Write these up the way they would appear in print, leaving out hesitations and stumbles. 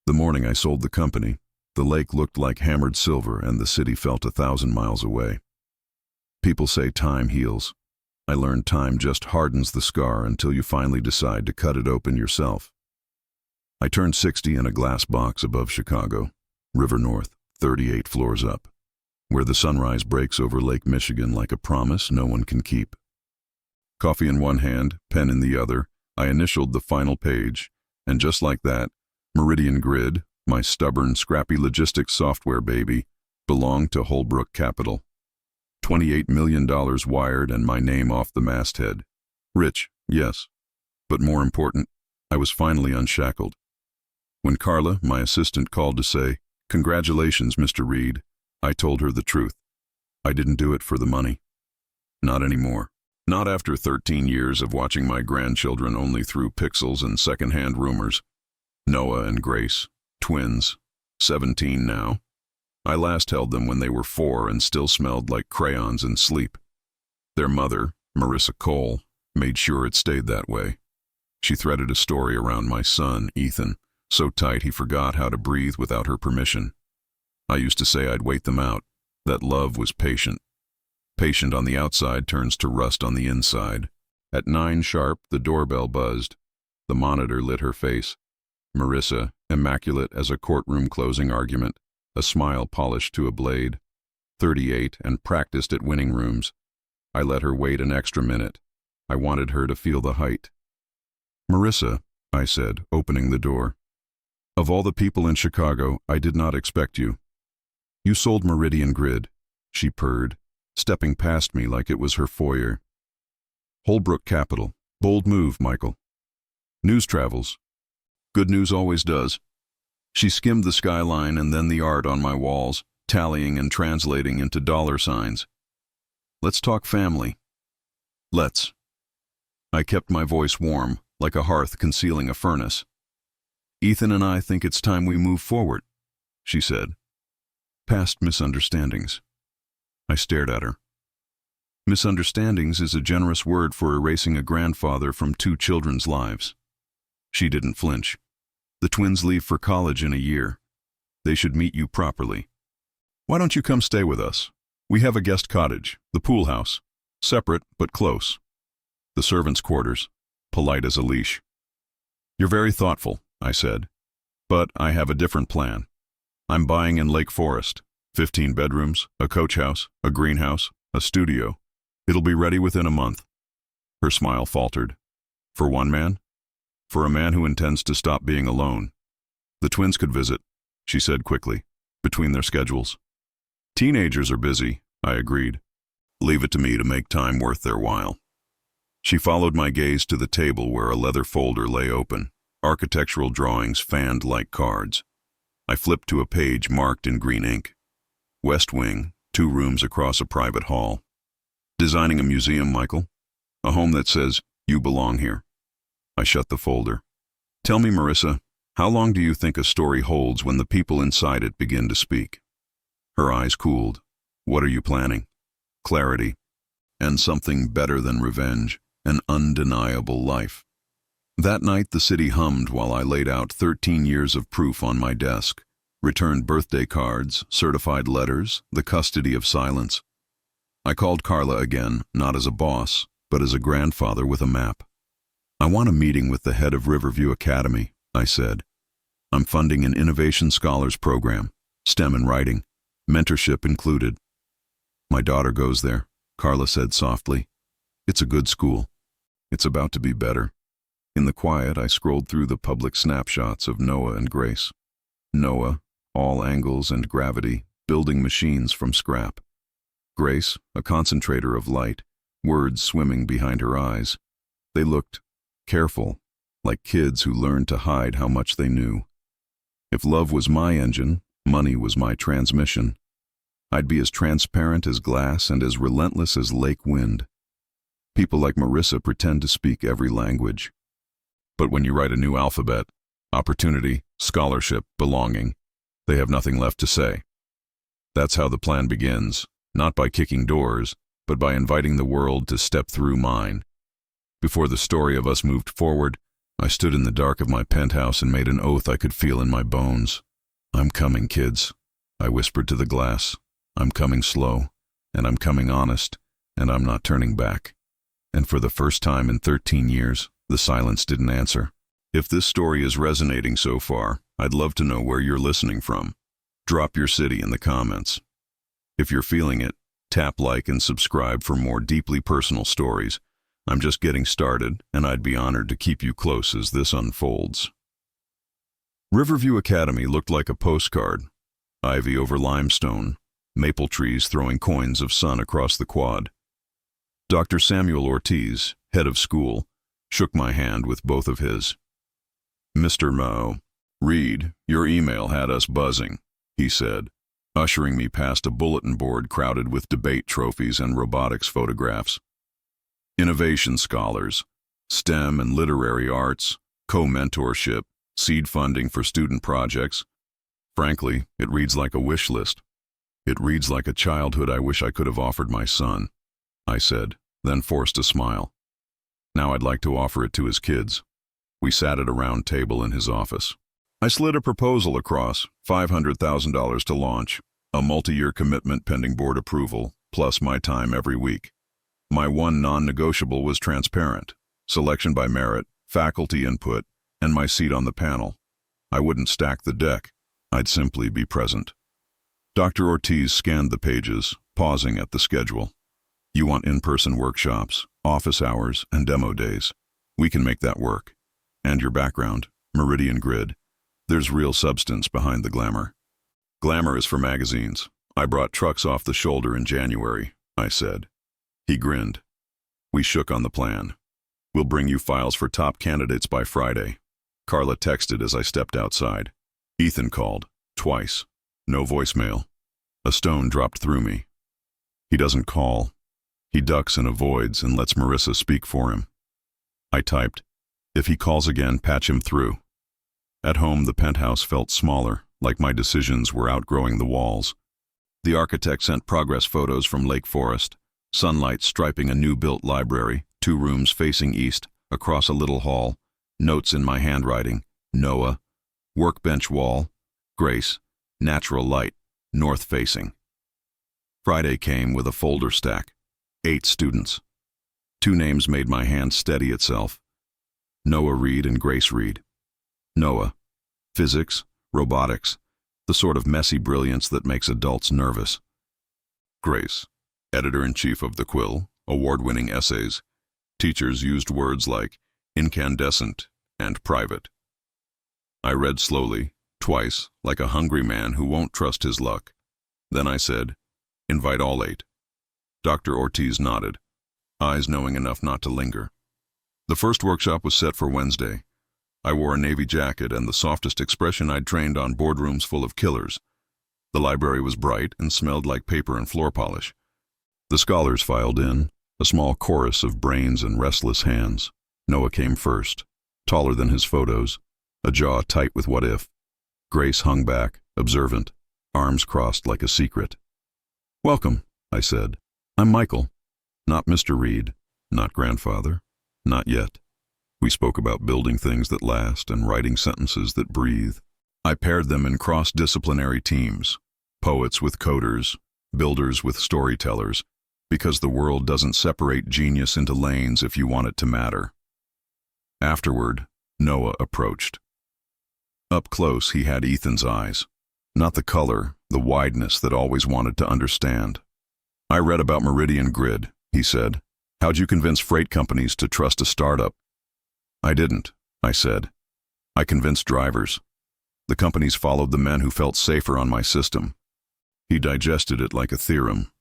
The morning I sold the company, the lake looked like hammered silver and the city felt 1,000 miles away. People say time heals. I learned time just hardens the scar until you finally decide to cut it open yourself. I turned 60 in a glass box above Chicago, River North, 38 floors up, where the sunrise breaks over Lake Michigan like a promise no one can keep. Coffee in one hand, pen in the other, I initialed the final page, and just like that, Meridian Grid, my stubborn, scrappy logistics software baby, belonged to Holbrook Capital. $28 million wired and my name off the masthead. Rich, yes, but more important, I was finally unshackled. When Carla, my assistant, called to say, "Congratulations, Mr. Reed," I told her the truth. I didn't do it for the money. Not anymore. Not after 13 years of watching my grandchildren only through pixels and second-hand rumors. Noah and Grace, twins, 17 now. I last held them when they were 4 and still smelled like crayons in sleep. Their mother, Marissa Cole, made sure it stayed that way. She threaded a story around my son, Ethan, so tight he forgot how to breathe without her permission. I used to say I'd wait them out, that love was patient. Patient on the outside turns to rust on the inside. At 9 sharp, the doorbell buzzed. The monitor lit her face. Marissa, immaculate as a courtroom closing argument, a smile polished to a blade. 38 and practiced at winning rooms. I let her wait an extra minute. I wanted her to feel the height. "Marissa," I said, opening the door. "Of all the people in Chicago, I did not expect you. You sold Meridian Grid," she purred, stepping past me like it was her foyer. "Holbrook Capital. Bold move, Michael. News travels. Good news always does." She skimmed the skyline and then the art on my walls, tallying and translating into dollar signs. "Let's talk family." "Let's." I kept my voice warm, like a hearth concealing a furnace. "Ethan and I think it's time we move forward," she said. "Past misunderstandings." I stared at her. Misunderstandings is a generous word for erasing a grandfather from 2 children's lives. She didn't flinch. "The twins leave for college in a year. They should meet you properly. Why don't you come stay with us? We have a guest cottage, the pool house, separate but close. The servants' quarters, polite as a leash." "You're very thoughtful," I said, "but I have a different plan. I'm buying in Lake Forest, 15 bedrooms, a coach house, a greenhouse, a studio. It'll be ready within a month." Her smile faltered. "For one man?" "For a man who intends to stop being alone. The twins could visit," she said quickly, "between their schedules." "Teenagers are busy," I agreed. "Leave it to me to make time worth their while." She followed my gaze to the table where a leather folder lay open, architectural drawings fanned like cards. I flipped to a page marked in green ink. "West Wing, 2 rooms across a private hall. Designing a museum, Michael. A home that says, you belong here." I shut the folder. "Tell me, Marissa, how long do you think a story holds when the people inside it begin to speak?" Her eyes cooled. "What are you planning?" "Clarity. And something better than revenge, an undeniable life." That night the city hummed while I laid out 13 years of proof on my desk, returned birthday cards, certified letters, the custody of silence. I called Carla again, not as a boss, but as a grandfather with a map. "I want a meeting with the head of Riverview Academy," I said. "I'm funding an Innovation Scholars Program, STEM and writing, mentorship included." "My daughter goes there," Carla said softly. "It's a good school. It's about to be better." In the quiet, I scrolled through the public snapshots of Noah and Grace. Noah, all angles and gravity, building machines from scrap. Grace, a concentrator of light, words swimming behind her eyes. They looked careful, like kids who learned to hide how much they knew. If love was my engine, money was my transmission. I'd be as transparent as glass and as relentless as lake wind. People like Marissa pretend to speak every language. But when you write a new alphabet, opportunity, scholarship, belonging, they have nothing left to say. That's how the plan begins, not by kicking doors, but by inviting the world to step through mine. Before the story of us moved forward, I stood in the dark of my penthouse and made an oath I could feel in my bones. "I'm coming, kids," I whispered to the glass. "I'm coming slow, and I'm coming honest, and I'm not turning back." And for the first time in 13 years, the silence didn't answer. If this story is resonating so far, I'd love to know where you're listening from. Drop your city in the comments. If you're feeling it, tap like and subscribe for more deeply personal stories. I'm just getting started, and I'd be honored to keep you close as this unfolds. Riverview Academy looked like a postcard. Ivy over limestone, maple trees throwing coins of sun across the quad. Dr. Samuel Ortiz, head of school, shook my hand with both of his. "Mr. Reed, your email had us buzzing," he said, ushering me past a bulletin board crowded with debate trophies and robotics photographs. Innovation scholars, STEM and literary arts, co-mentorship, seed funding for student projects. Frankly, it reads like a wish list. It reads like a childhood I wish I could have offered my son, I said, then forced a smile. Now I'd like to offer it to his kids. We sat at a round table in his office. I slid a proposal across, $500,000 to launch, a multi-year commitment pending board approval, plus my time every week. My one non-negotiable was transparent, selection by merit, faculty input, and my seat on the panel. I wouldn't stack the deck. I'd simply be present. Dr. Ortiz scanned the pages, pausing at the schedule. "You want in-person workshops, office hours, and demo days. We can make that work. And your background, Meridian Grid. There's real substance behind the glamour." "Glamour is for magazines. I brought trucks off the shoulder in January," I said. He grinned. We shook on the plan. "We'll bring you files for top candidates by Friday." Carla texted as I stepped outside. Ethan called, twice. No voicemail. A stone dropped through me. He doesn't call. He ducks and avoids and lets Marissa speak for him. I typed, "If he calls again, patch him through." At home, the penthouse felt smaller, like my decisions were outgrowing the walls. The architect sent progress photos from Lake Forest, sunlight striping a new-built library, 2 rooms facing east, across a little hall, notes in my handwriting, Noah, workbench wall, Grace, natural light, north-facing. Friday came with a folder stack, 8 students. 2 names made my hand steady itself. Noah Reed and Grace Reed. Noah, physics, robotics, the sort of messy brilliance that makes adults nervous. Grace, editor-in-chief of The Quill, award-winning essays. Teachers used words like incandescent and private. I read slowly, twice, like a hungry man who won't trust his luck. Then I said, "Invite all 8. Dr. Ortiz nodded, eyes knowing enough not to linger. The first workshop was set for Wednesday. I wore a navy jacket and the softest expression I'd trained on boardrooms full of killers. The library was bright and smelled like paper and floor polish. The scholars filed in, a small chorus of brains and restless hands. Noah came first, taller than his photos, a jaw tight with what if. Grace hung back, observant, arms crossed like a secret. "Welcome," I said. "I'm Michael. Not Mr. Reed, not grandfather, not yet." We spoke about building things that last and writing sentences that breathe. I paired them in cross-disciplinary teams, poets with coders, builders with storytellers, because the world doesn't separate genius into lanes if you want it to matter. Afterward, Noah approached. Up close, he had Ethan's eyes. Not the color, the wideness that always wanted to understand. "I read about Meridian Grid," he said. "How'd you convince freight companies to trust a startup?" "I didn't," I said. "I convinced drivers. The companies followed the men who felt safer on my system." He digested it like a theorem.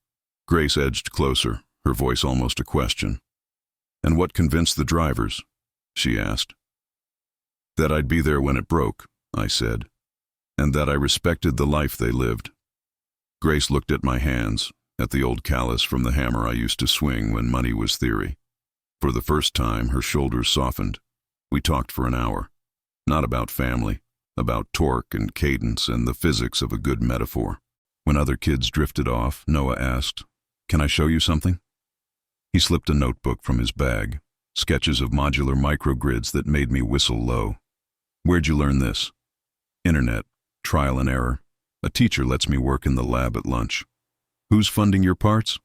Grace edged closer, her voice almost a question. "And what convinced the drivers?" she asked. "That I'd be there when it broke," I said, "and that I respected the life they lived." Grace looked at my hands, at the old callus from the hammer I used to swing when money was theory. For the first time, her shoulders softened. We talked for an hour. Not about family, about torque and cadence and the physics of a good metaphor. When other kids drifted off, Noah asked, "Can I show you something?" He slipped a notebook from his bag, sketches of modular microgrids that made me whistle low. Where'd you learn this? Internet, trial and error. A teacher lets me work in the lab at lunch. Who's funding your parts?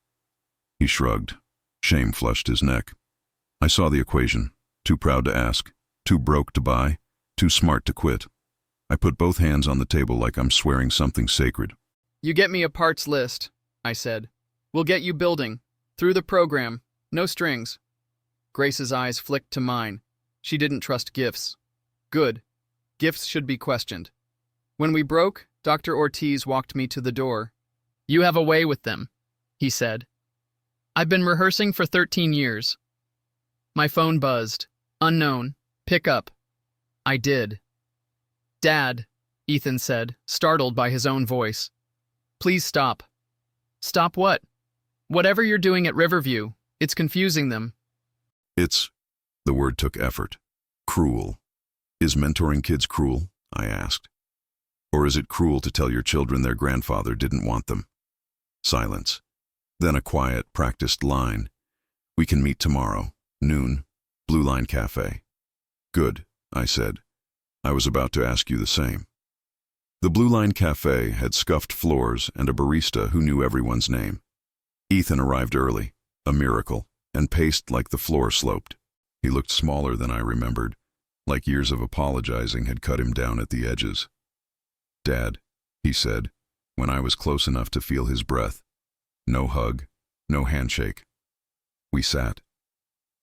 He shrugged. Shame flushed his neck. I saw the equation. Too proud to ask, too broke to buy, too smart to quit. I put both hands on the table like I'm swearing something sacred. You get me a parts list, I said. We'll get you building. Through the program. No strings. Grace's eyes flicked to mine. She didn't trust gifts. Good. Gifts should be questioned. When we broke, Dr. Ortiz walked me to the door. You have a way with them, he said. I've been rehearsing for 13 years. My phone buzzed. Unknown. Pick up. I did. Dad, Ethan said, startled by his own voice. Please stop. Stop what? Whatever you're doing at Riverview, it's confusing them. The word took effort. Cruel. Is mentoring kids cruel? I asked. Or is it cruel to tell your children their grandfather didn't want them? Silence. Then a quiet, practiced line. We can meet tomorrow, noon, Blue Line Cafe. Good, I said. I was about to ask you the same. The Blue Line Cafe had scuffed floors and a barista who knew everyone's name. Ethan arrived early, a miracle, and paced like the floor sloped. He looked smaller than I remembered, like years of apologizing had cut him down at the edges. Dad, he said, when I was close enough to feel his breath. No hug, no handshake. We sat.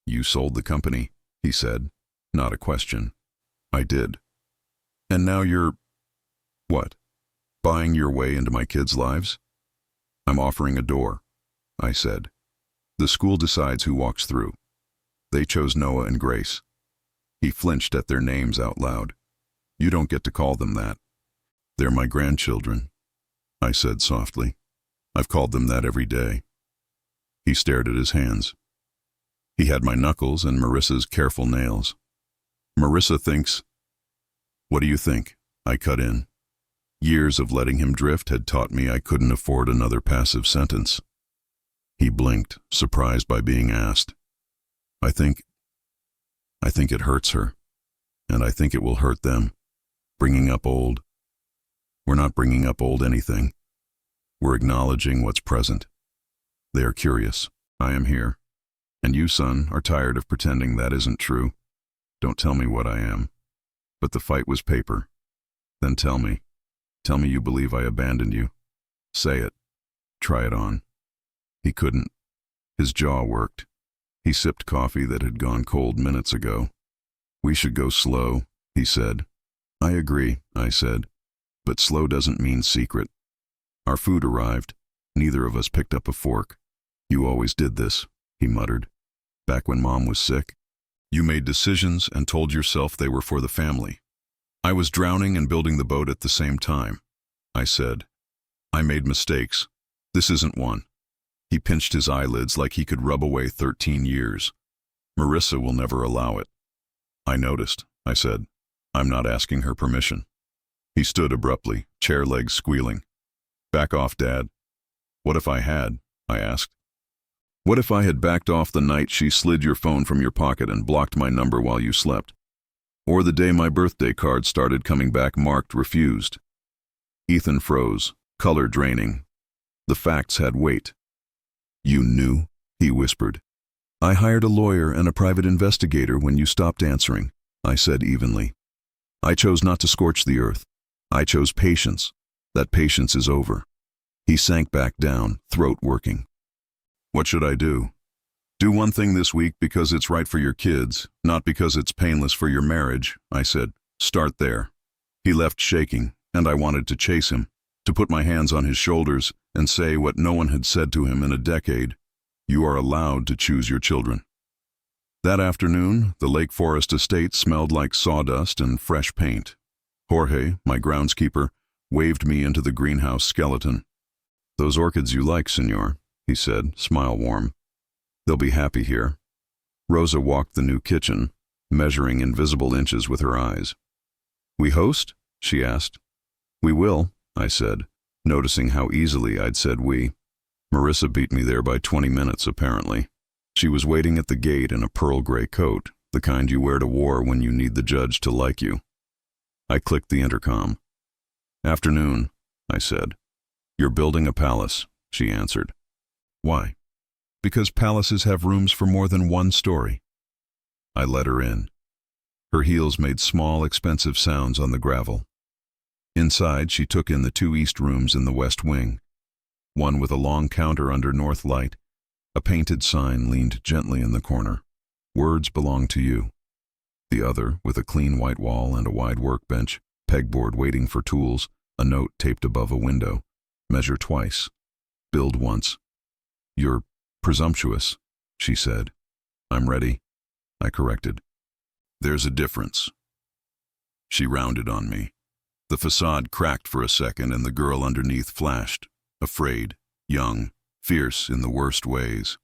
You sold the company, he said, not a question. I did. And now you're, what, buying your way into my kids' lives? I'm offering a door, I said. The school decides who walks through. They chose Noah and Grace. He flinched at their names out loud. You don't get to call them that. They're my grandchildren, I said softly. I've called them that every day. He stared at his hands. He had my knuckles and Marissa's careful nails. Marissa thinks... What do you think? I cut in. Years of letting him drift had taught me I couldn't afford another passive sentence. He blinked, surprised by being asked. I think it hurts her, and I think it will hurt them. Bringing up old. We're not bringing up old anything. We're acknowledging what's present. They are curious. I am here. And you, son, are tired of pretending that isn't true. Don't tell me what I am. But the fight was paper. Then tell me. Tell me you believe I abandoned you. Say it. Try it on. He couldn't. His jaw worked. He sipped coffee that had gone cold minutes ago. We should go slow, he said. I agree, I said. But slow doesn't mean secret. Our food arrived. Neither of us picked up a fork. You always did this, he muttered. Back when Mom was sick. You made decisions and told yourself they were for the family. I was drowning and building the boat at the same time. I said, I made mistakes. This isn't one. He pinched his eyelids like he could rub away 13 years. Marissa will never allow it. I noticed, I said. I'm not asking her permission. He stood abruptly, chair legs squealing. Back off, Dad. What if I had? I asked. What if I had backed off the night she slid your phone from your pocket and blocked my number while you slept? Or the day my birthday card started coming back marked refused? Ethan froze, color draining. The facts had weight. You knew, he whispered. I hired a lawyer and a private investigator when you stopped answering, I said evenly. I chose not to scorch the earth. I chose patience. That patience is over. He sank back down, throat working. What should I do? Do one thing this week because it's right for your kids, not because it's painless for your marriage, I said. Start there. He left shaking, and I wanted to chase him, to put my hands on his shoulders and say what no one had said to him in a decade. You are allowed to choose your children. That afternoon, the Lake Forest estate smelled like sawdust and fresh paint. Jorge, my groundskeeper, waved me into the greenhouse skeleton. Those orchids you like, senor, he said, smile warm. They'll be happy here. Rosa walked the new kitchen, measuring invisible inches with her eyes. We host? She asked. We will, I said, noticing how easily I'd said we. Marissa beat me there by 20 minutes, apparently. She was waiting at the gate in a pearl gray coat, the kind you wear to war when you need the judge to like you. I clicked the intercom. "Afternoon," I said. "You're building a palace," she answered. "Why?" "Because palaces have rooms for more than one story." I let her in. Her heels made small, expensive sounds on the gravel. Inside, she took in the 2 east rooms in the west wing, one with a long counter under north light. A painted sign leaned gently in the corner. "Words belong to you." The other, with a clean white wall and a wide workbench, pegboard waiting for tools, a note taped above a window. "Measure twice. Build once." "You're presumptuous," she said. "I'm ready," I corrected. "There's a difference." She rounded on me. The facade cracked for a second and the girl underneath flashed, afraid, young, fierce in the worst ways.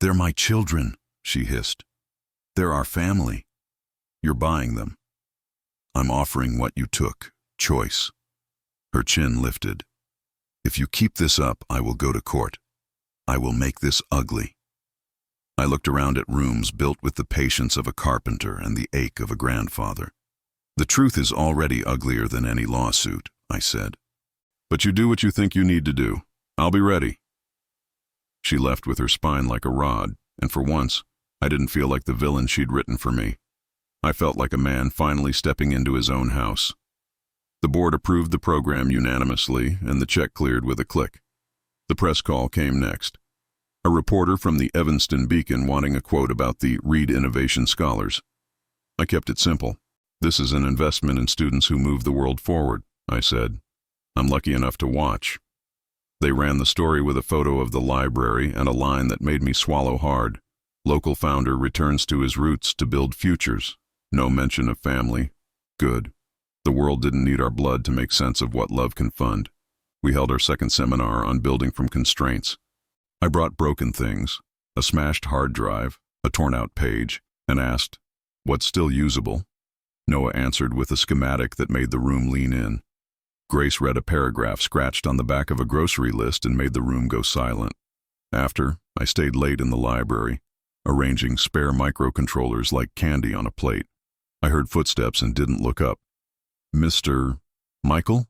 "They're my children," she hissed. "They're our family. You're buying them. I'm offering what you took, choice." Her chin lifted. "If you keep this up, I will go to court. I will make this ugly." I looked around at rooms built with the patience of a carpenter and the ache of a grandfather. "The truth is already uglier than any lawsuit," I said. "But you do what you think you need to do. I'll be ready." She left with her spine like a rod, and for once, I didn't feel like the villain she'd written for me. I felt like a man finally stepping into his own house. The board approved the program unanimously, and the check cleared with a click. The press call came next. A reporter from the Evanston Beacon wanting a quote about the Reed Innovation Scholars. I kept it simple. "This is an investment in students who move the world forward," I said. "I'm lucky enough to watch." They ran the story with a photo of the library and a line that made me swallow hard. "Local founder returns to his roots to build futures." No mention of family. Good. The world didn't need our blood to make sense of what love can fund. We held our second seminar on building from constraints. I brought broken things, a smashed hard drive, a torn-out page, and asked, "What's still usable?" Noah answered with a schematic that made the room lean in. Grace read a paragraph scratched on the back of a grocery list and made the room go silent. After, I stayed late in the library, arranging spare microcontrollers like candy on a plate. I heard footsteps and didn't look up. "Mr. Michael?"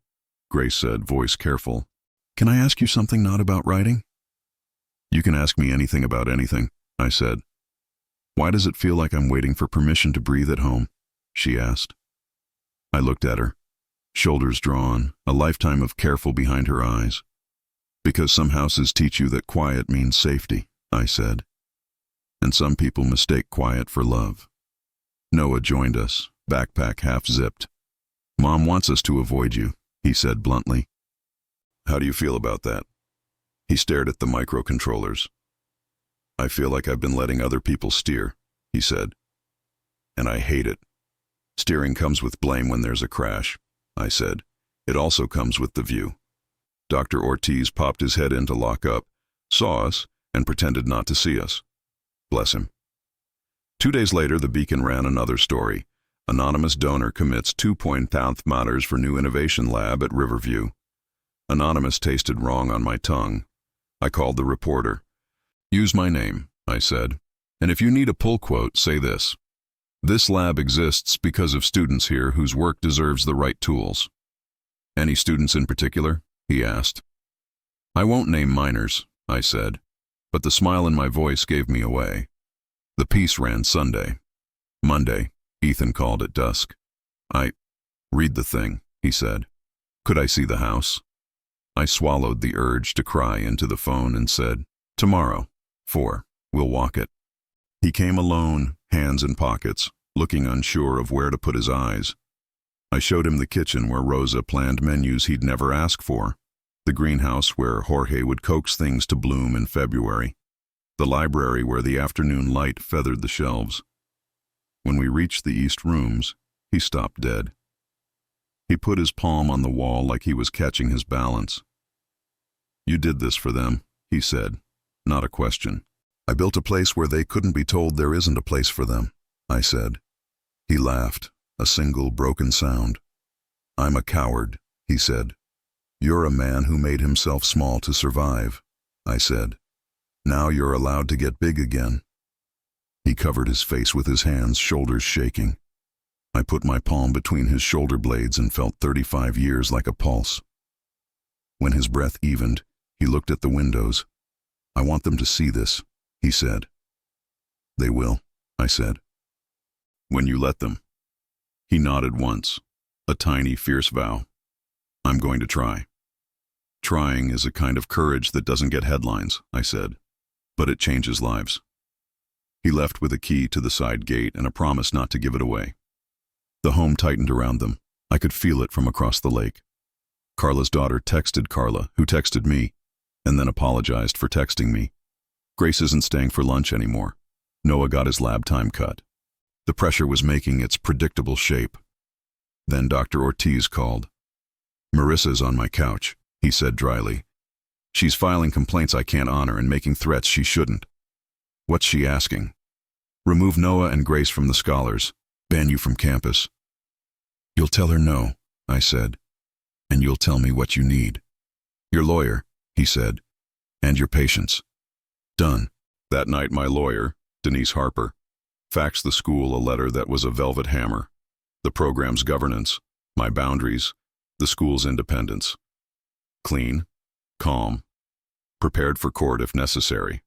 Grace said, voice careful. "Can I ask you something not about writing?" "You can ask me anything about anything," I said. "Why does it feel like I'm waiting for permission to breathe at home?" she asked. I looked at her, shoulders drawn, a lifetime of careful behind her eyes. "Because some houses teach you that quiet means safety," I said. "And some people mistake quiet for love." Noah joined us, backpack half-zipped. "Mom wants us to avoid you," he said bluntly. "How do you feel about that?" He stared at the microcontrollers. "I feel like I've been letting other people steer," he said. "And I hate it. Steering comes with blame when there's a crash," I said. "It also comes with the view." Dr. Ortiz popped his head in to lock up, saw us, and pretended not to see us. Bless him. 2 days later, the Beacon ran another story. Anonymous donor commits $2.5 for new innovation lab at Riverview. Anonymous tasted wrong on my tongue. I called the reporter. "Use my name," I said. "And if you need a pull quote, say this. This lab exists because of students here whose work deserves the right tools." "Any students in particular?" he asked. "I won't name minors," I said, but the smile in my voice gave me away. The piece ran Sunday. Monday, Ethan called at dusk. Read the thing," he said. "Could I see the house?" I swallowed the urge to cry into the phone and said, "Tomorrow, 4, we'll walk it." He came alone, hands in pockets, looking unsure of where to put his eyes. I showed him the kitchen where Rosa planned menus he'd never asked for, the greenhouse where Jorge would coax things to bloom in February, the library where the afternoon light feathered the shelves. When we reached the east rooms, he stopped dead. He put his palm on the wall like he was catching his balance. "You did this for them," he said, not a question. "I built a place where they couldn't be told there isn't a place for them," I said. He laughed, a single broken sound. "I'm a coward," he said. "You're a man who made himself small to survive," I said. Now you're allowed to get big again." He covered his face with his hands, shoulders shaking. I put my palm between his shoulder blades and felt 35 years like a pulse. When his breath evened, he looked at the windows. "I want them to see this," he said. "They will," I said. "When you let them." He nodded once, a tiny, fierce vow. "I'm going to try." "Trying is a kind of courage that doesn't get headlines," I said, "but it changes lives." He left with a key to the side gate and a promise not to give it away. The home tightened around them. I could feel it from across the lake. Carla's daughter texted Carla, who texted me, and then apologized for texting me. Grace isn't staying for lunch anymore. Noah got his lab time cut. The pressure was making its predictable shape. Then Dr. Ortiz called. "Marissa's on my couch," he said dryly. "She's filing complaints I can't honor and making threats she shouldn't." "What's she asking?" "Remove Noah and Grace from the scholars. Ban you from campus." "You'll tell her no," I said. "And you'll tell me what you need." "Your lawyer," he said, "and your patience." Done. That night my lawyer, Denise Harper, faxed the school a letter that was a velvet hammer. The program's governance, my boundaries, the school's independence. Clean, calm, prepared for court if necessary.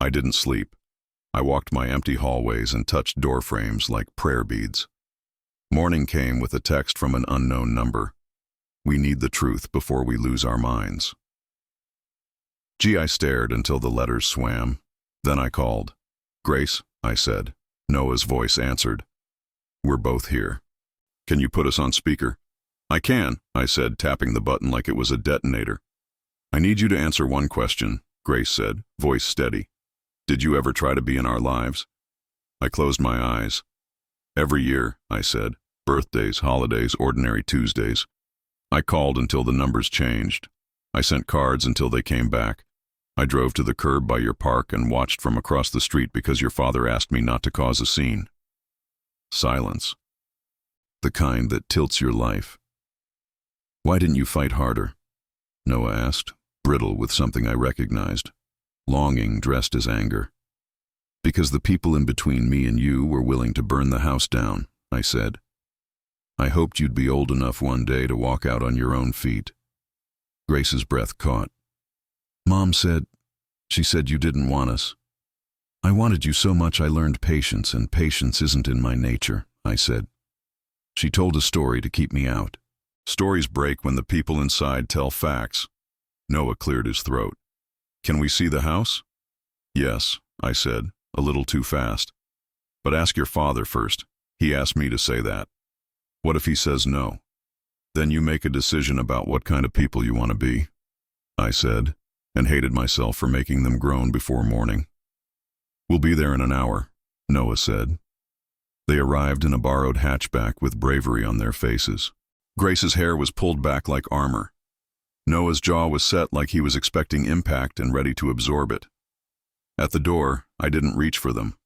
I didn't sleep. I walked my empty hallways and touched door frames like prayer beads. Morning came with a text from an unknown number. "We need the truth before we lose our minds." I stared until the letters swam. Then I called. "Grace," I said. Noah's voice answered. "We're both here. Can you put us on speaker?" "I can," I said, tapping the button like it was a detonator. "I need you to answer one question," Grace said, voice steady. "Did you ever try to be in our lives?" I closed my eyes. "Every year," I said. "Birthdays, holidays, ordinary Tuesdays." I called until the numbers changed. I sent cards until they came back. I drove to the curb by your park and watched from across the street because your father asked me not to cause a scene. Silence. The kind that tilts your life. "Why didn't you fight harder?" Noah asked, brittle with something I recognized. Longing dressed as anger. "Because the people in between me and you were willing to burn the house down," I said. "I hoped you'd be old enough one day to walk out on your own feet." Grace's breath caught. "Mom said, she said you didn't want us." "I wanted you so much I learned patience, and patience isn't in my nature," I said. She told a story to keep me out. Stories break when the people inside tell facts. Noah cleared his throat. "Can we see the house?" "Yes," I said, a little too fast. "But ask your father first. He asked me to say that." "What if he says no?" "Then you make a decision about what kind of people you want to be," I said, and hated myself for making them groan before morning. "We'll be there in an hour," Noah said. They arrived in a borrowed hatchback with bravery on their faces. Grace's hair was pulled back like armor. Noah's jaw was set like he was expecting impact and ready to absorb it. At the door, I didn't reach for them.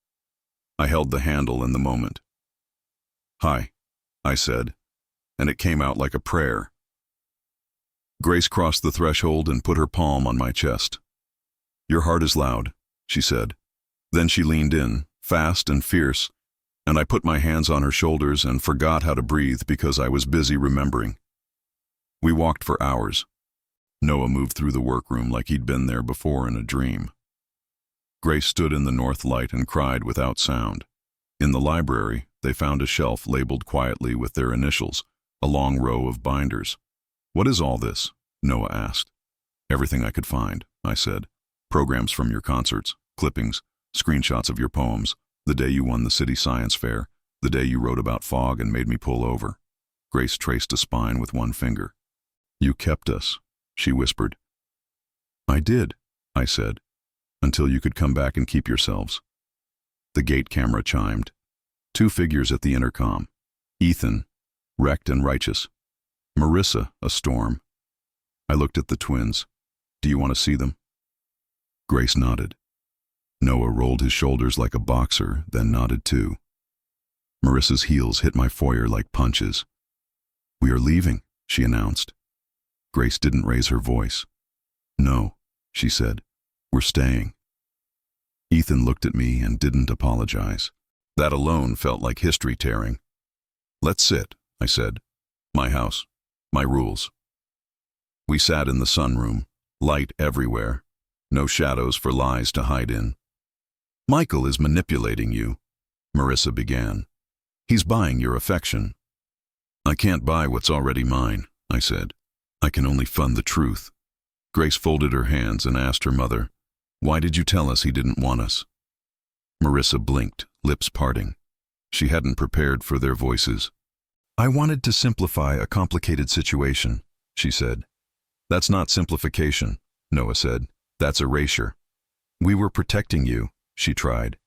I held the handle in the moment. "Hi," I said, and it came out like a prayer. Grace crossed the threshold and put her palm on my chest. "Your heart is loud," she said. Then she leaned in, fast and fierce, and I put my hands on her shoulders and forgot how to breathe because I was busy remembering. We walked for hours. Noah moved through the workroom like he'd been there before in a dream. Grace stood in the north light and cried without sound. In the library, they found a shelf labeled quietly with their initials, a long row of binders. "What is all this?" Noah asked. "Everything I could find," I said. "Programs from your concerts, clippings, screenshots of your poems, the day you won the city science fair, the day you wrote about fog and made me pull over." Grace traced a spine with one finger. "You kept us," she whispered. "I did," I said, "until you could come back and keep yourselves." The gate camera chimed. 2 figures at the intercom. Ethan, wrecked and righteous. Marissa, a storm. I looked at the twins. "Do you want to see them?" Grace nodded. Noah rolled his shoulders like a boxer, then nodded too. Marissa's heels hit my foyer like punches. "We are leaving," she announced. Grace didn't raise her voice. "No," she said. We're staying. Ethan looked at me and didn't apologize. That alone felt like history tearing. Let's sit, I said. My house. My rules. We sat in the sunroom, light everywhere. No shadows for lies to hide in. Michael is manipulating you, Marissa began. He's buying your affection. I can't buy what's already mine, I said. I can only fund the truth. Grace folded her hands and asked her mother, "Why did you tell us he didn't want us?" Marissa blinked, lips parting. She hadn't prepared for their voices. I wanted to simplify a complicated situation, she said. That's not simplification, Noah said. That's erasure. We were protecting you, she tried.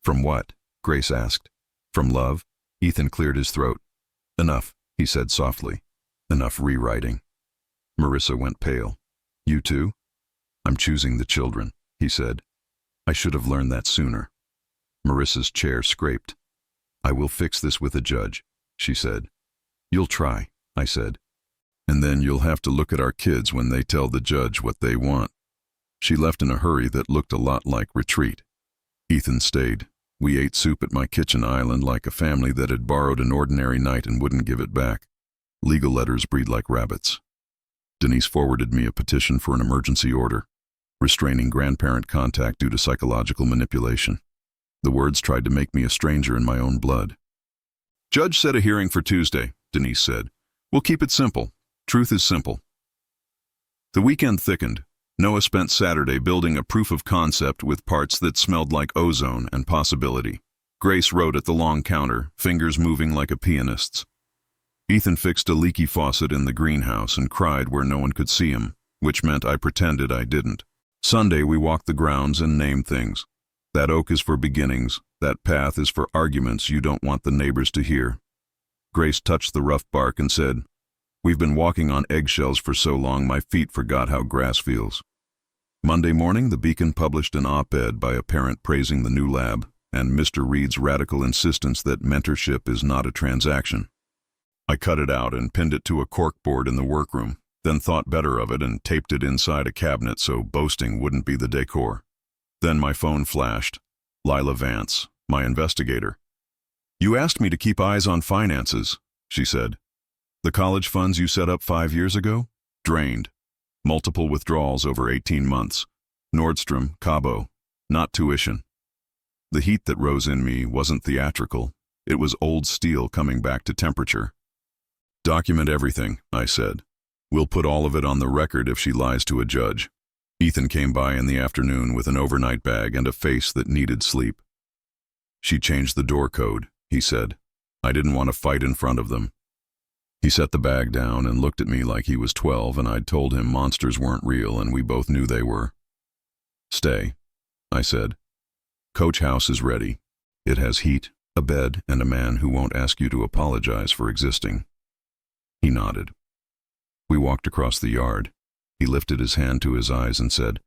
From what? Grace asked. From love? Ethan cleared his throat. Enough, he said softly. Enough rewriting. Marissa went pale. You too? I'm choosing the children, he said. I should have learned that sooner. Marissa's chair scraped. I will fix this with a judge, she said. You'll try, I said. And then you'll have to look at our kids when they tell the judge what they want. She left in a hurry that looked a lot like retreat. Ethan stayed. We ate soup at my kitchen island like a family that had borrowed an ordinary night and wouldn't give it back. Legal letters breed like rabbits. Denise forwarded me a petition for an emergency order, restraining grandparent contact due to psychological manipulation. The words tried to make me a stranger in my own blood. Judge set a hearing for Tuesday, Denise said. We'll keep it simple. Truth is simple. The weekend thickened. Noah spent Saturday building a proof of concept with parts that smelled like ozone and possibility. Grace wrote at the long counter, fingers moving like a pianist's. Ethan fixed a leaky faucet in the greenhouse and cried where no one could see him, which meant I pretended I didn't. Sunday we walked the grounds and named things. That oak is for beginnings, that path is for arguments you don't want the neighbors to hear. Grace touched the rough bark and said, We've been walking on eggshells for so long my feet forgot how grass feels. Monday morning, the Beacon published an op-ed by a parent praising the new lab and Mr. Reed's radical insistence that mentorship is not a transaction. I cut it out and pinned it to a corkboard in the workroom, then thought better of it and taped it inside a cabinet so boasting wouldn't be the decor. Then my phone flashed. Lila Vance, my investigator. You asked me to keep eyes on finances, she said. The college funds you set up 5 years ago? Drained. Multiple withdrawals over 18 months. Nordstrom, Cabo. Not tuition. The heat that rose in me wasn't theatrical. It was old steel coming back to temperature. Document everything, I said. We'll put all of it on the record if she lies to a judge. Ethan came by in the afternoon with an overnight bag and a face that needed sleep. She changed the door code, he said. I didn't want to fight in front of them. He set the bag down and looked at me like he was 12 and I'd told him monsters weren't real and we both knew they were. Stay, I said. Coach House is ready. It has heat, a bed, and a man who won't ask you to apologize for existing. He nodded. We walked across the yard. He lifted his hand to his eyes and said,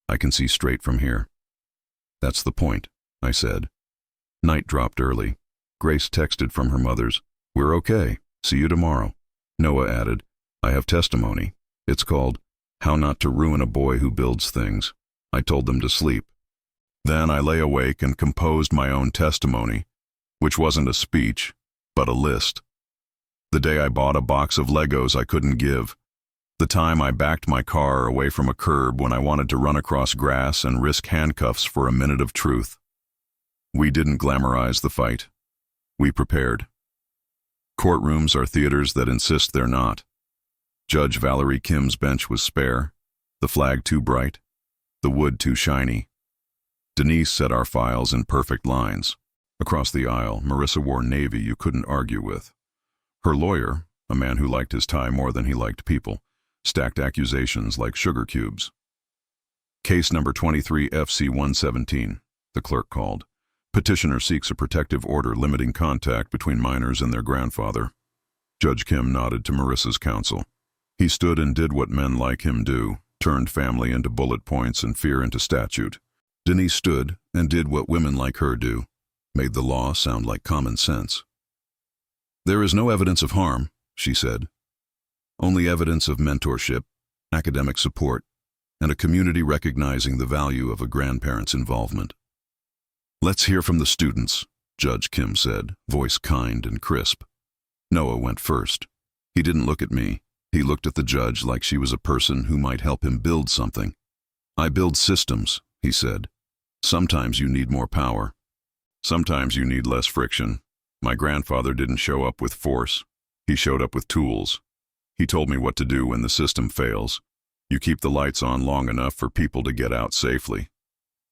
I can see straight from here. That's the point, I said. Night dropped early. Grace texted from her mother's, We're okay. See you tomorrow. Noah added, I have testimony. It's called, How Not to Ruin a Boy Who Builds Things. I told them to sleep. Then I lay awake and composed my own testimony, which wasn't a speech, but a list. The day I bought a box of Legos I couldn't give. The time I backed my car away from a curb when I wanted to run across grass and risk handcuffs for a minute of truth. We didn't glamorize the fight. We prepared. Courtrooms are theaters that insist they're not. Judge Valerie Kim's bench was spare, the flag too bright, the wood too shiny. Denise set our files in perfect lines. Across the aisle, Marissa wore navy you couldn't argue with. Her lawyer, a man who liked his tie more than he liked people, stacked accusations like sugar cubes. Case number 23 FC 117, the clerk called. Petitioner seeks a protective order limiting contact between minors and their grandfather. Judge Kim nodded to Marissa's counsel. He stood and did what men like him do, turned family into bullet points and fear into statute. Denise stood and did what women like her do, made the law sound like common sense. There is no evidence of harm, she said. Only evidence of mentorship, academic support, and a community recognizing the value of a grandparent's involvement. "Let's hear from the students," Judge Kim said, voice kind and crisp. Noah went first. He didn't look at me. He looked at the judge like she was a person who might help him build something. "I build systems," he said. "Sometimes you need more power. Sometimes you need less friction. My grandfather didn't show up with force. He showed up with tools. He told me what to do when the system fails. You keep the lights on long enough for people to get out safely."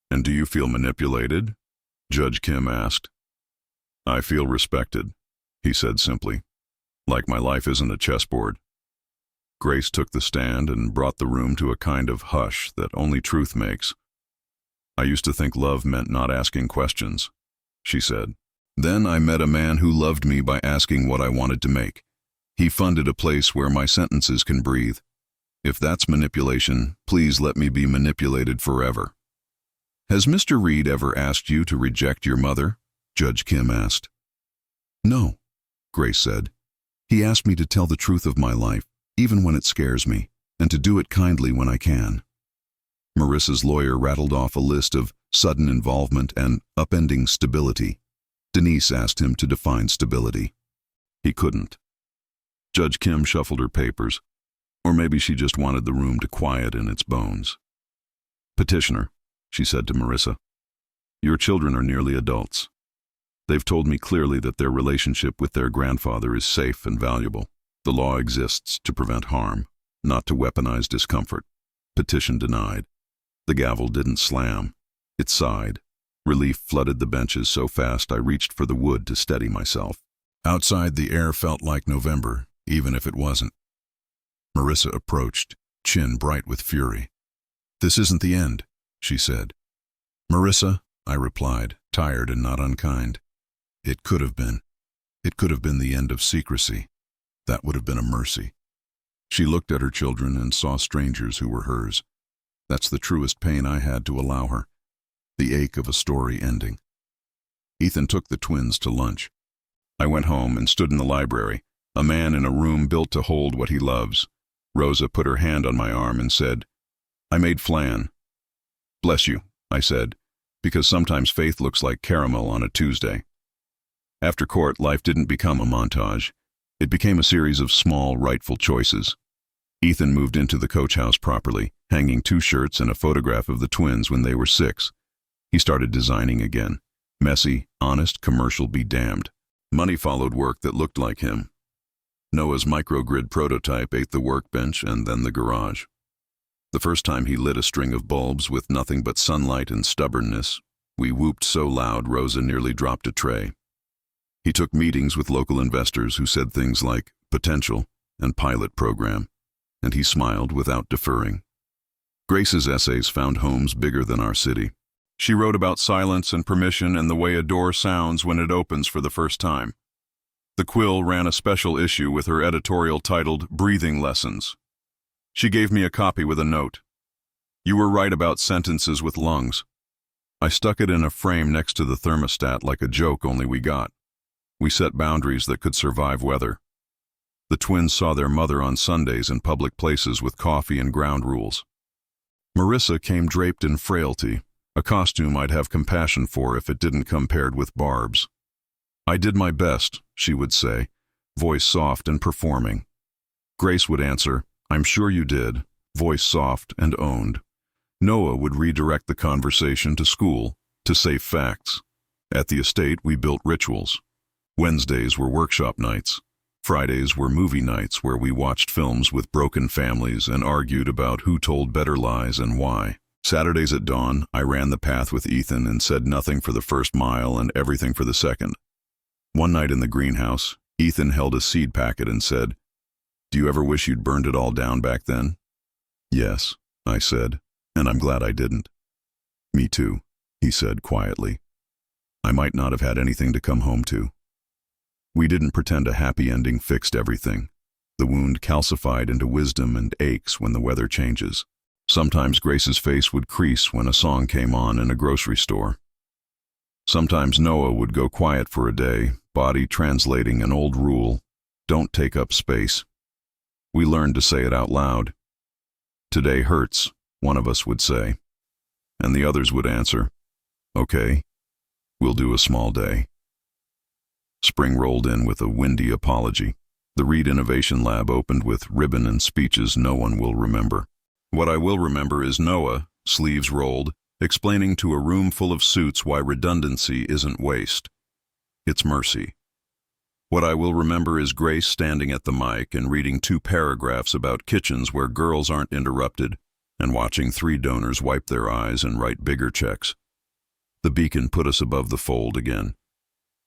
"And do you feel manipulated?" Judge Kim asked. "I feel respected," he said simply. "Like my life isn't a chessboard." Grace took the stand and brought the room to a kind of hush that only truth makes. "I used to think love meant not asking questions," she said. "Then I met a man who loved me by asking what I wanted to make. He funded a place where my sentences can breathe. If that's manipulation, please let me be manipulated forever." "Has Mr. Reed ever asked you to reject your mother?" Judge Kim asked. "No," Grace said. "He asked me to tell the truth of my life, even when it scares me, and to do it kindly when I can." Marissa's lawyer rattled off a list of sudden involvement and upending stability. Denise asked him to define stability. He couldn't. Judge Kim shuffled her papers, or maybe she just wanted the room to quiet in its bones. "Petitioner," she said to Marissa, "your children are nearly adults. They've told me clearly that their relationship with their grandfather is safe and valuable. The law exists to prevent harm, not to weaponize discomfort." Petition denied. The gavel didn't slam. It sighed. Relief flooded the benches so fast I reached for the wood to steady myself. Outside, the air felt like November, even if it wasn't. Marissa approached, chin bright with fury. "This isn't the end," she said. "Marissa," I replied, tired and not unkind. "It could have been. It could have been the end of secrecy. That would have been a mercy." She looked at her children and saw strangers who were hers. That's the truest pain I had to allow her. The ache of a story ending. Ethan took the twins to lunch. I went home and stood in the library, a man in a room built to hold what he loves. Rosa put her hand on my arm and said, "I made flan." "Bless you," I said, because sometimes faith looks like caramel on a Tuesday. After court, life didn't become a montage. It became a series of small, rightful choices. Ethan moved into the coach house properly, hanging 2 shirts and a photograph of the twins when they were 6. He started designing again. Messy, honest, commercial be damned. Money followed work that looked like him. Noah's microgrid prototype ate the workbench and then the garage. The first time he lit a string of bulbs with nothing but sunlight and stubbornness, we whooped so loud Rosa nearly dropped a tray. He took meetings with local investors who said things like potential and pilot program, and he smiled without deferring. Grace's essays found homes bigger than our city. She wrote about silence and permission and the way a door sounds when it opens for the first time. The Quill ran a special issue with her editorial titled Breathing Lessons. She gave me a copy with a note. "You were right about sentences with lungs." I stuck it in a frame next to the thermostat like a joke only we got. We set boundaries that could survive weather. The twins saw their mother on Sundays in public places with coffee and ground rules. Marissa came draped in frailty, a costume I'd have compassion for if it didn't come paired with barbs. "I did my best," she would say, voice soft and performing. Grace would answer, "I'm sure you did," voice soft and owned. Noah would redirect the conversation to school, to safe facts. At the estate, we built rituals. Wednesdays were workshop nights. Fridays were movie nights where we watched films with broken families and argued about who told better lies and why. Saturdays at dawn, I ran the path with Ethan and said nothing for the first mile and everything for the second. One night in the greenhouse, Ethan held a seed packet and said, "Do you ever wish you'd burned it all down back then?" "Yes," I said, "and I'm glad I didn't." "Me too," he said quietly. "I might not have had anything to come home to." We didn't pretend a happy ending fixed everything. The wound calcified into wisdom and aches when the weather changes. Sometimes Grace's face would crease when a song came on in a grocery store. Sometimes Noah would go quiet for a day, body translating an old rule, "Don't take up space." We learned to say it out loud. "Today hurts," one of us would say, and the others would answer, "Okay, we'll do a small day." Spring rolled in with a windy apology. The Reed Innovation Lab opened with ribbon and speeches no one will remember. What I will remember is Noah, sleeves rolled, explaining to a room full of suits why redundancy isn't waste. It's mercy. What I will remember is Grace standing at the mic and reading 2 paragraphs about kitchens where girls aren't interrupted, and watching 3 donors wipe their eyes and write bigger checks. The beacon put us above the fold again.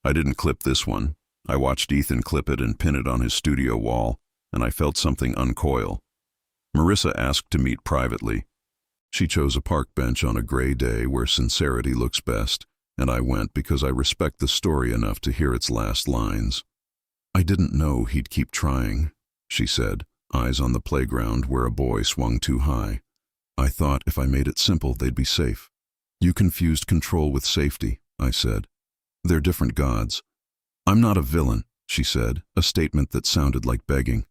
I didn't clip this one. I watched Ethan clip it and pin it on his studio wall, and I felt something uncoil. Marissa asked to meet privately. She chose a park bench on a gray day where sincerity looks best, and I went because I respect the story enough to hear its last lines. "I didn't know he'd keep trying," she said, eyes on the playground where a boy swung too high. "I thought if I made it simple, they'd be safe." "You confused control with safety," I said. "They're different gods." "I'm not a villain," she said, a statement that sounded like begging.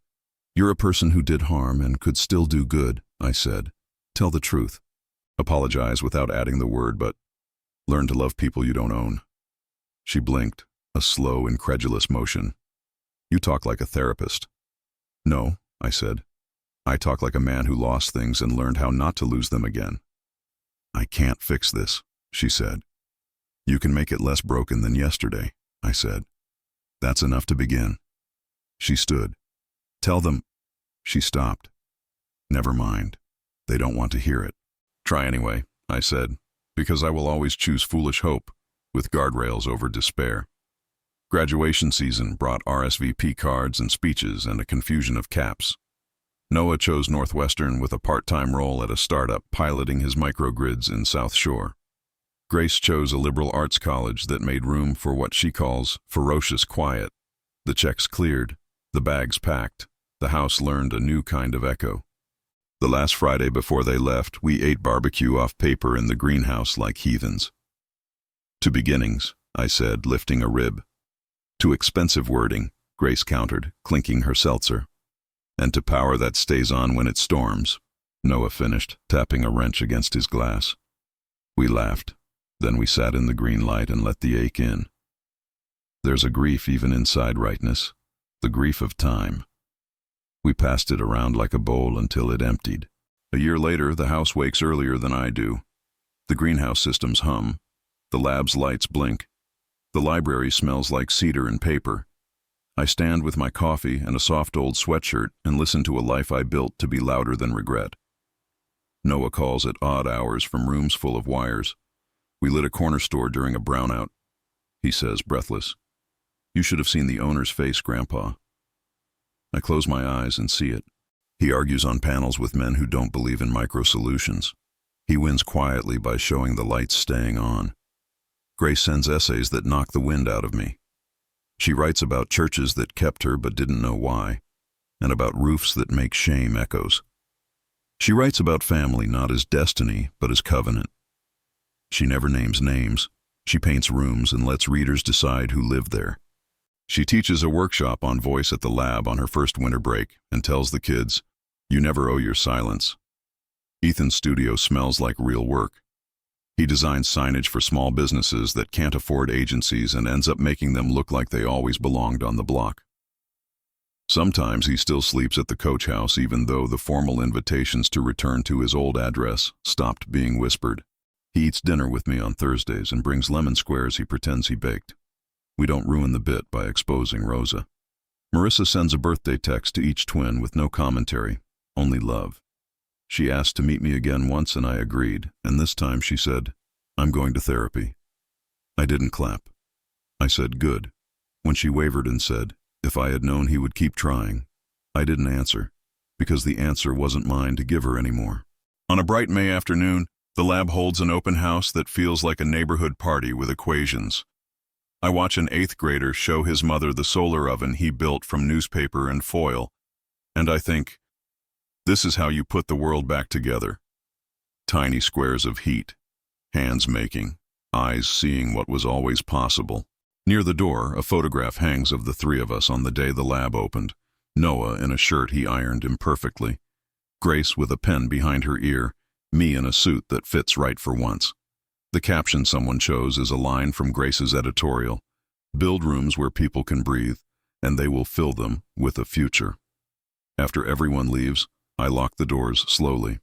"You're a person who did harm and could still do good," I said. "Tell the truth. Apologize without adding the word, but learn to love people you don't own." She blinked, a slow, incredulous motion. "You talk like a therapist." "No," I said. "I talk like a man who lost things and learned how not to lose them again." "I can't fix this," she said. "You can make it less broken than yesterday," I said. "That's enough to begin." She stood. "Tell them—" She stopped. "Never mind. They don't want to hear it." "Try anyway," I said, "because I will always choose foolish hope, with guardrails over despair." Graduation season brought RSVP cards and speeches and a confusion of caps. Noah chose Northwestern with a part-time role at a startup piloting his microgrids in South Shore. Grace chose a liberal arts college that made room for what she calls ferocious quiet. The checks cleared, the bags packed, the house learned a new kind of echo. The last Friday before they left, we ate barbecue off paper in the greenhouse like heathens. "To beginnings," I said, lifting a rib. "To expensive wording," Grace countered, clinking her seltzer. "And to power that stays on when it storms," Noah finished, tapping a wrench against his glass. We laughed. Then we sat in the green light and let the ache in. There's a grief even inside rightness, the grief of time. We passed it around like a bowl until it emptied. A year later, the house wakes earlier than I do. The greenhouse systems hum. The lab's lights blink. The library smells like cedar and paper. I stand with my coffee and a soft old sweatshirt and listen to a life I built to be louder than regret. Noah calls at odd hours from rooms full of wires. "We lit a corner store during a brownout," he says, breathless. "You should have seen the owner's face, Grandpa." I close my eyes and see it. He argues on panels with men who don't believe in micro-solutions. He wins quietly by showing the lights staying on. Grace sends essays that knock the wind out of me. She writes about churches that kept her but didn't know why, and about roofs that make shame echoes. She writes about family not as destiny, but as covenant. She never names names. She paints rooms and lets readers decide who lived there. She teaches a workshop on voice at the lab on her first winter break and tells the kids, "You never owe your silence." Ethan's studio smells like real work. He designs signage for small businesses that can't afford agencies and ends up making them look like they always belonged on the block. Sometimes he still sleeps at the coach house even though the formal invitations to return to his old address stopped being whispered. He eats dinner with me on Thursdays and brings lemon squares he pretends he baked. We don't ruin the bit by exposing Rosa. Marissa sends a birthday text to each twin with no commentary, only love. She asked to meet me again once and I agreed, and this time she said, "I'm going to therapy." I didn't clap. I said, "Good," when she wavered and said, "If I had known he would keep trying." I didn't answer, because the answer wasn't mine to give her anymore. On a bright May afternoon, the lab holds an open house that feels like a neighborhood party with equations. I watch an 8th grader show his mother the solar oven he built from newspaper and foil, and I think, this is how you put the world back together. Tiny squares of heat, hands making, eyes seeing what was always possible. Near the door, a photograph hangs of the 3 of us on the day the lab opened. Noah in a shirt he ironed imperfectly. Grace with a pen behind her ear, Me in a suit that fits right for once. The caption someone chose is a line from Grace's editorial: "Build rooms where people can breathe, and they will fill them with a future." After everyone leaves, I lock the doors slowly.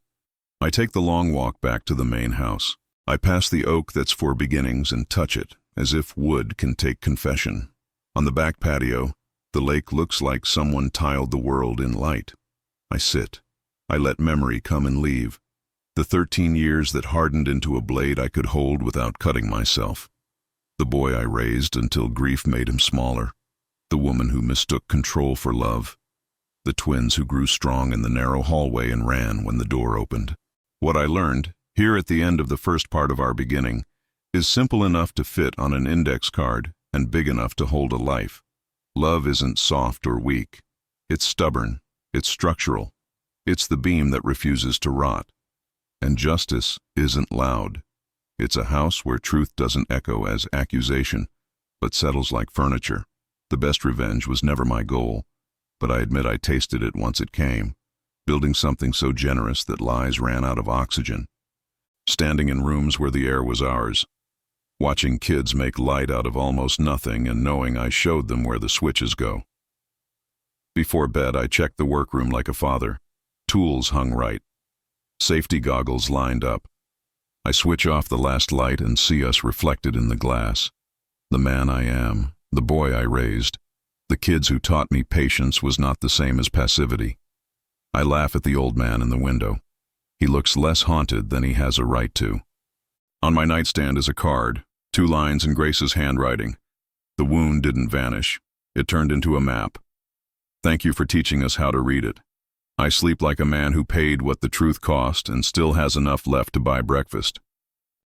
I take the long walk back to the main house. I pass the oak that's for beginnings and touch it, as if wood can take confession. On the back patio, the lake looks like someone tiled the world in light. I sit. I let memory come and leave. The 13 years that hardened into a blade I could hold without cutting myself. The boy I raised until grief made him smaller. The woman who mistook control for love. The twins who grew strong in the narrow hallway and ran when the door opened. What I learned, here at the end of the first part of our beginning, is simple enough to fit on an index card and big enough to hold a life. Love isn't soft or weak. It's stubborn. It's structural. It's the beam that refuses to rot. And justice isn't loud. It's a house where truth doesn't echo as accusation, but settles like furniture. The best revenge was never my goal, but I admit I tasted it once it came, building something so generous that lies ran out of oxygen. Standing in rooms where the air was ours, watching kids make light out of almost nothing and knowing I showed them where the switches go. Before bed, I checked the workroom like a father. Tools hung right. Safety goggles lined up. I switch off the last light and see us reflected in the glass. The man I am, the boy I raised, the kids who taught me patience was not the same as passivity. I laugh at the old man in the window. He looks less haunted than he has a right to. On my nightstand is a card, 2 lines in Grace's handwriting. The wound didn't vanish. It turned into a map. Thank you for teaching us how to read it. I sleep like a man who paid what the truth cost and still has enough left to buy breakfast.